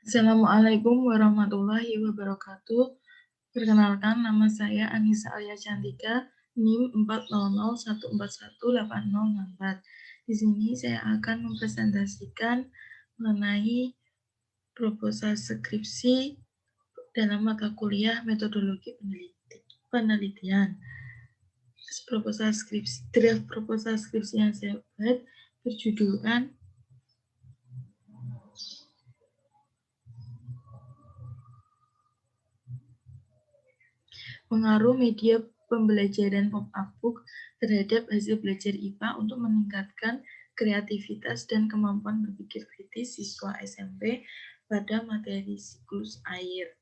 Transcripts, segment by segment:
Assalamualaikum warahmatullahi wabarakatuh. Perkenalkan, nama saya Anissa Alia Cantika, NIM 400141804. Di sini saya akan mempresentasikan mengenai proposal skripsi dalam mata kuliah metodologi penelitian. Draft proposal skripsi yang saya buat berjudulkan Pengaruh media pembelajaran pop-up book terhadap hasil belajar IPA untuk meningkatkan kreativitas dan kemampuan berpikir kritis siswa SMP pada materi siklus air.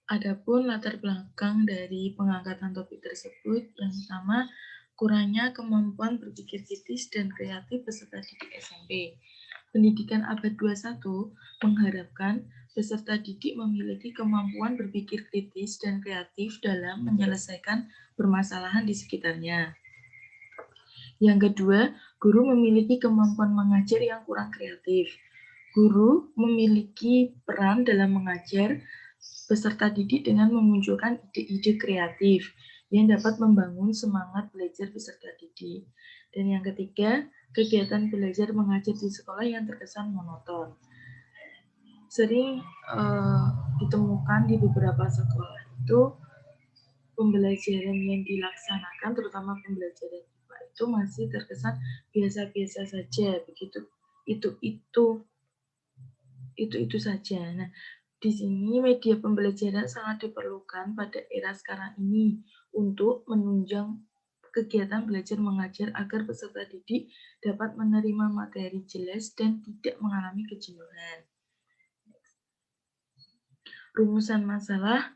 Adapun latar belakang dari pengangkatan topik tersebut, yang pertama, kurangnya kemampuan berpikir kritis dan kreatif peserta didik SMP. Pendidikan abad 21 mengharapkan peserta didik memiliki kemampuan berpikir kritis dan kreatif dalam menyelesaikan permasalahan di sekitarnya. Yang kedua, guru memiliki kemampuan mengajar yang kurang kreatif. Guru memiliki peran dalam mengajar peserta didik dengan memunculkan ide-ide kreatif yang dapat membangun semangat belajar peserta didik. Dan yang ketiga, kegiatan belajar mengajar di sekolah yang terkesan monoton. Sering ditemukan di beberapa sekolah itu pembelajaran yang dilaksanakan, terutama pembelajaran IPA itu masih terkesan biasa-biasa saja, begitu itu saja. Nah, di sini media pembelajaran sangat diperlukan pada era sekarang ini untuk menunjang kegiatan belajar mengajar agar peserta didik dapat menerima materi jelas dan tidak mengalami kejenuhan. Rumusan masalah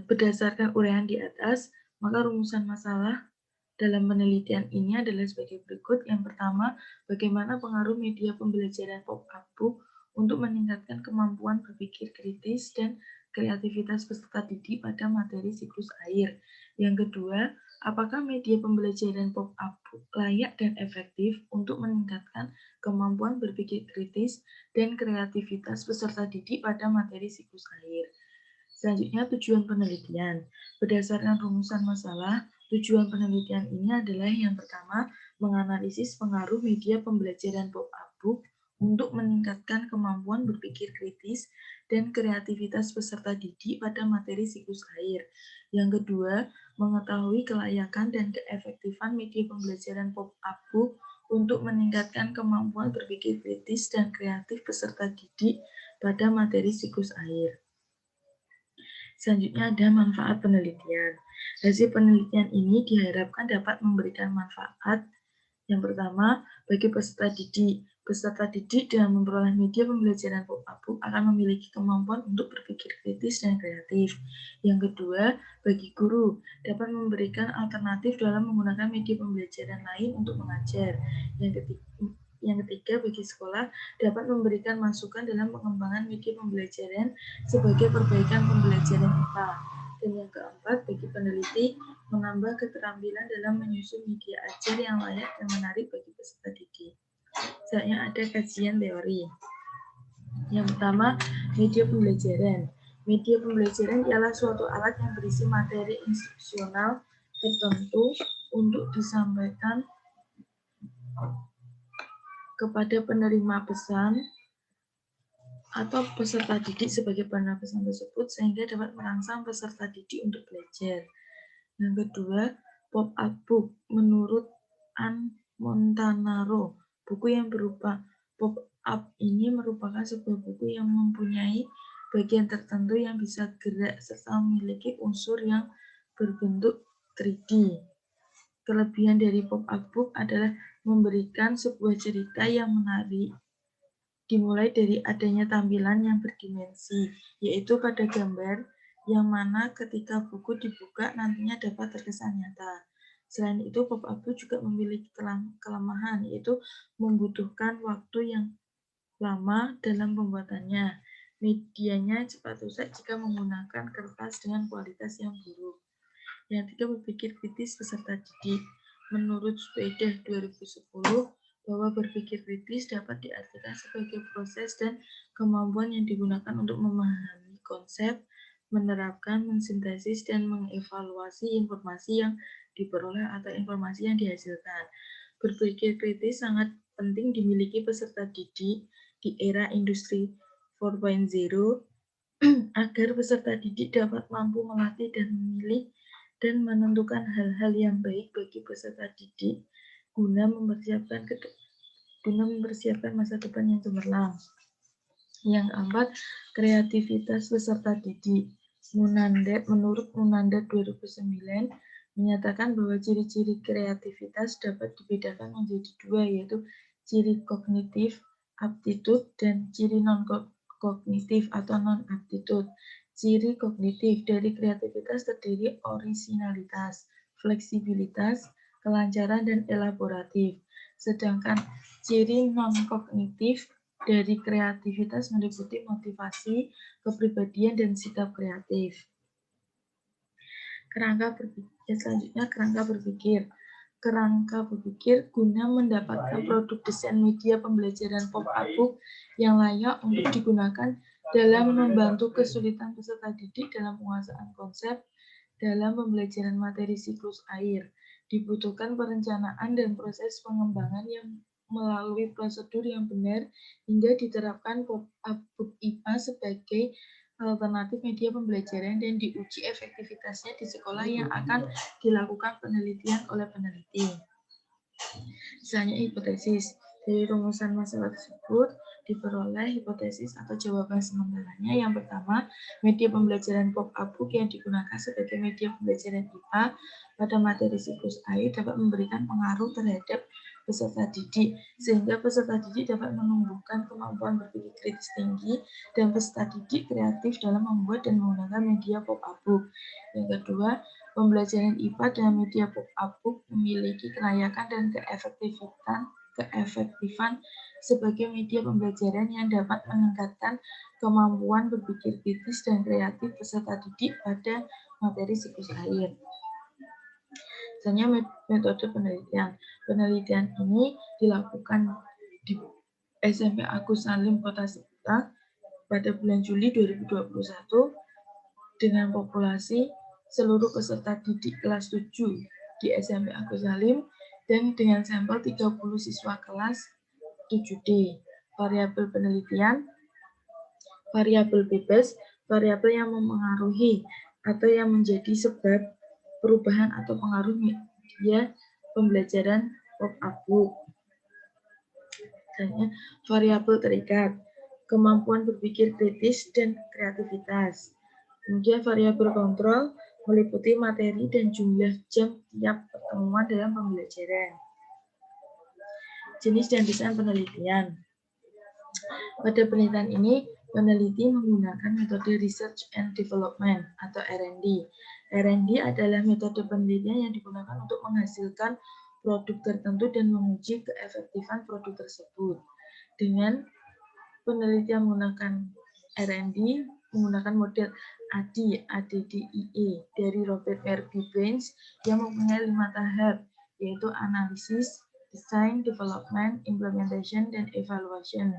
berdasarkan uraian di atas, maka rumusan masalah dalam penelitian ini adalah sebagai berikut. Yang pertama, bagaimana pengaruh media pembelajaran pop-up book untuk meningkatkan kemampuan berpikir kritis dan kreativitas peserta didik pada materi siklus air. Yang kedua, apakah media pembelajaran pop-up book layak dan efektif untuk meningkatkan kemampuan berpikir kritis dan kreativitas peserta didik pada materi siklus air. Selanjutnya, tujuan penelitian. Berdasarkan rumusan masalah, tujuan penelitian ini adalah yang pertama, menganalisis pengaruh media pembelajaran pop-up book untuk meningkatkan kemampuan berpikir kritis dan kreativitas peserta didik pada materi siklus air. Yang kedua, mengetahui kelayakan dan keefektifan media pembelajaran pop-up book untuk meningkatkan kemampuan berpikir kritis dan kreatif peserta didik pada materi siklus air. Selanjutnya ada manfaat penelitian. Hasil penelitian ini diharapkan dapat memberikan manfaat yang pertama bagi peserta didik. Peserta didik dengan memperoleh media pembelajaran pop-up book akan memiliki kemampuan untuk berpikir kritis dan kreatif. Yang kedua, bagi guru dapat memberikan alternatif dalam menggunakan media pembelajaran lain untuk mengajar. Yang ketiga, bagi sekolah dapat memberikan masukan dalam pengembangan media pembelajaran sebagai perbaikan pembelajaran IPA. Dan yang keempat, bagi peneliti menambah keterampilan dalam menyusun media ajar yang layak dan menarik bagi peserta didik. Selanjutnya ada kajian teori. Yang pertama, media pembelajaran. Media pembelajaran ialah suatu alat yang berisi materi instruksional tertentu untuk disampaikan kepada penerima pesan atau peserta didik sebagai penerima pesan tersebut sehingga dapat merangsang peserta didik untuk belajar. Yang kedua, pop-up book menurut Ann Montanaro. Buku yang berupa pop-up ini merupakan sebuah buku yang mempunyai bagian tertentu yang bisa gerak serta memiliki unsur yang berbentuk 3D. Kelebihan dari pop-up book adalah memberikan sebuah cerita yang menarik, dimulai dari adanya tampilan yang berdimensi, yaitu pada gambar, yang mana ketika buku dibuka nantinya dapat terkesan nyata. Selain itu, pop-up book juga memiliki kelemahan, yaitu membutuhkan waktu yang lama dalam pembuatannya. Medianya cepat rusak jika menggunakan kertas dengan kualitas yang buruk. Yang ketiga, berpikir kritis peserta didik. Menurut Speder 2010, bahwa berpikir kritis dapat diartikan sebagai proses dan kemampuan yang digunakan untuk memahami konsep, menerapkan, mensintesis, dan mengevaluasi informasi yang diperoleh atau informasi yang dihasilkan. Berpikir kritis sangat penting dimiliki peserta didik di era industri 4.0 agar peserta didik dapat mampu melatih dan memilih dan menentukan hal-hal yang baik bagi peserta didik guna mempersiapkan masa depan yang cemerlang. Yang keempat, kreativitas peserta didik. Menurut Munanda 2009 menyatakan bahwa ciri-ciri kreativitas dapat dibedakan menjadi dua, yaitu ciri kognitif aptitude dan ciri non-kognitif atau non-aptitude. Ciri kognitif dari kreativitas terdiri orisinalitas, fleksibilitas, kelancaran, dan elaboratif. Sedangkan ciri non-kognitif dari kreativitas meliputi motivasi, kepribadian, dan sikap kreatif. Selanjutnya kerangka berpikir. Kerangka berpikir guna mendapatkan produk desain media pembelajaran pop-up book yang layak untuk digunakan dalam membantu kesulitan peserta didik dalam penguasaan konsep dalam pembelajaran materi siklus air. Dibutuhkan perencanaan dan proses pengembangan yang melalui prosedur yang benar hingga diterapkan pop-up book IPA sebagai alternatif media pembelajaran dan diuji efektivitasnya di sekolah yang akan dilakukan penelitian oleh peneliti. Misalnya hipotesis. Dari rumusan masalah tersebut diperoleh hipotesis atau jawaban sementaranya. Yang pertama, media pembelajaran pop-up book yang digunakan sebagai media pembelajaran IPA pada materi siklus air dapat memberikan pengaruh terhadap peserta didik, sehingga peserta didik dapat menumbuhkan kemampuan berpikir kritis tinggi dan peserta didik kreatif dalam membuat dan menggunakan media pop-up book. Yang kedua, pembelajaran IPA dalam media pop-up book memiliki kelayakan dan keefektifan sebagai media pembelajaran yang dapat meningkatkan kemampuan berpikir kritis dan kreatif peserta didik pada materi siklus air. Misalnya metode penelitian. Penelitian ini dilakukan di SMP Agus Salim Kota Sipta pada bulan Juli 2021 dengan populasi seluruh peserta didik kelas 7 di SMP Agus Salim dan dengan sampel 30 siswa kelas 7D. Variabel penelitian, variabel bebas, variabel yang memengaruhi atau yang menjadi sebab perubahan atau pengaruh media pembelajaran pop-up book. Misalnya, variabel terikat, kemampuan berpikir kritis dan kreativitas. Kemudian variabel kontrol meliputi materi dan jumlah jam tiap pertemuan dalam pembelajaran. Jenis dan desain penelitian. Pada penelitian ini, peneliti menggunakan metode Research and Development atau R&D. R&D adalah metode penelitian yang digunakan untuk menghasilkan produk tertentu dan menguji keefektifan produk tersebut. Dengan penelitian menggunakan R&D, menggunakan model ADDIE dari Robert Murphy Baines yang mempunyai 5 tahap, yaitu analisis, design, development, implementation, dan evaluation.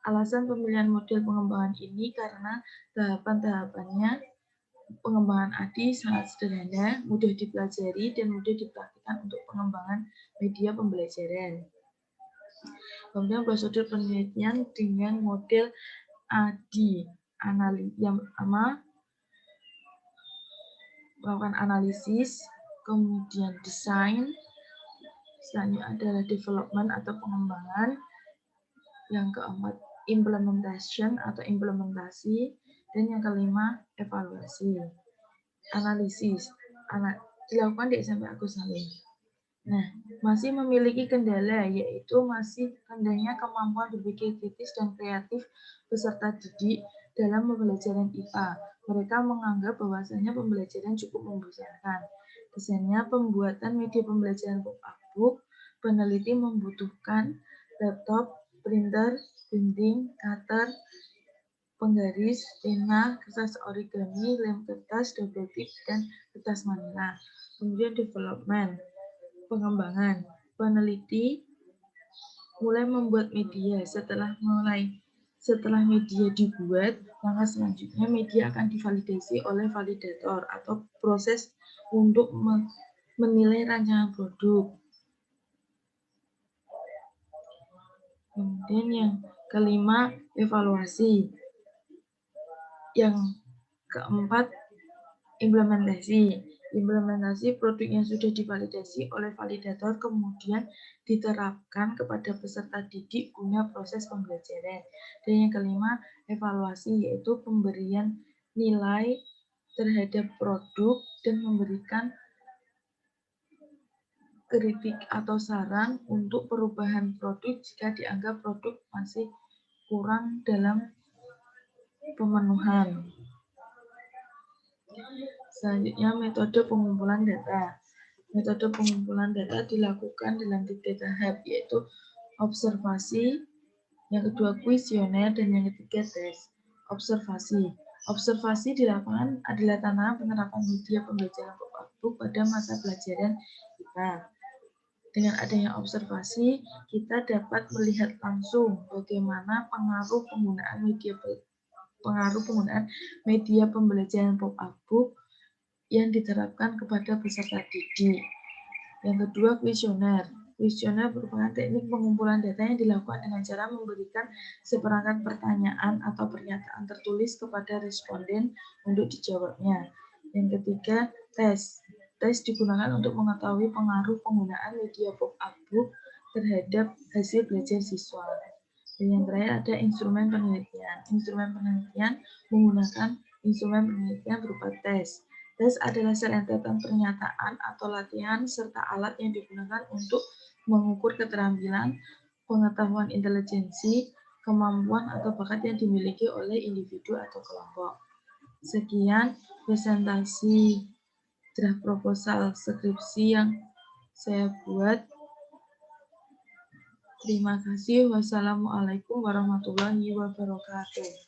Alasan pemilihan model pengembangan ini karena tahapan-tahapannya pengembangan ADI sangat sederhana, mudah dipelajari, dan mudah dipraktikkan untuk pengembangan media pembelajaran. Kemudian prosedur penelitian dengan model ADI. Yang pertama, melakukan analisis, kemudian desain, selanjutnya adalah development atau pengembangan, yang keempat implementation atau implementasi, dan yang kelima evaluasi. Analisis dilakukan di SMP Agus Salim. Nah, masih memiliki kendala, yaitu masih rendahnya kemampuan berpikir kritis dan kreatif peserta didik dalam pembelajaran IPA. Mereka menganggap bahwasanya pembelajaran cukup membosankan. Desainnya pembuatan media pembelajaran pop-up book, peneliti membutuhkan laptop, printer, gunting, cutter, penggaris, pena, kertas origami, lem kertas, double tip, dan kertas manila. Kemudian development, pengembangan. Peneliti mulai membuat media. Setelah media dibuat, langkah selanjutnya media akan divalidasi oleh validator atau proses untuk menilai rancangan produk. Kemudian yang kelima, evaluasi. Yang keempat, implementasi. Implementasi produk yang sudah divalidasi oleh validator kemudian diterapkan kepada peserta didik guna proses pembelajaran. Dan yang kelima, evaluasi, yaitu pemberian nilai terhadap produk dan memberikan kritik atau saran untuk perubahan produk jika dianggap produk masih kurang dalam pemenuhan. Selanjutnya, metode pengumpulan data. Metode pengumpulan data dilakukan dalam 3 tahap, yaitu observasi, yang kedua kuesioner, dan yang ketiga tes. Observasi. Observasi di lapangan adalah tantangan penerapan media pembelajaran pop-up pada masa pelajaran kita. Dengan adanya observasi, kita dapat melihat langsung bagaimana pengaruh penggunaan media pembelajaran pop-up book yang diterapkan kepada peserta didik. Yang kedua, kuesioner. Kuesioner merupakan teknik pengumpulan data yang dilakukan dengan cara memberikan seperangkat pertanyaan atau pernyataan tertulis kepada responden untuk dijawabnya. Yang ketiga, tes. Tes digunakan untuk mengetahui pengaruh penggunaan media pop-up book terhadap hasil belajar siswa. Dan yang terakhir ada instrumen penelitian. Instrumen penelitian menggunakan instrumen penelitian berupa tes. Tes adalah serentetan pernyataan atau latihan serta alat yang digunakan untuk mengukur keterampilan, pengetahuan intelijensi, kemampuan atau bakat yang dimiliki oleh individu atau kelompok. Sekian presentasi draft proposal skripsi yang saya buat. Terima kasih. Wassalamualaikum warahmatullahi wabarakatuh.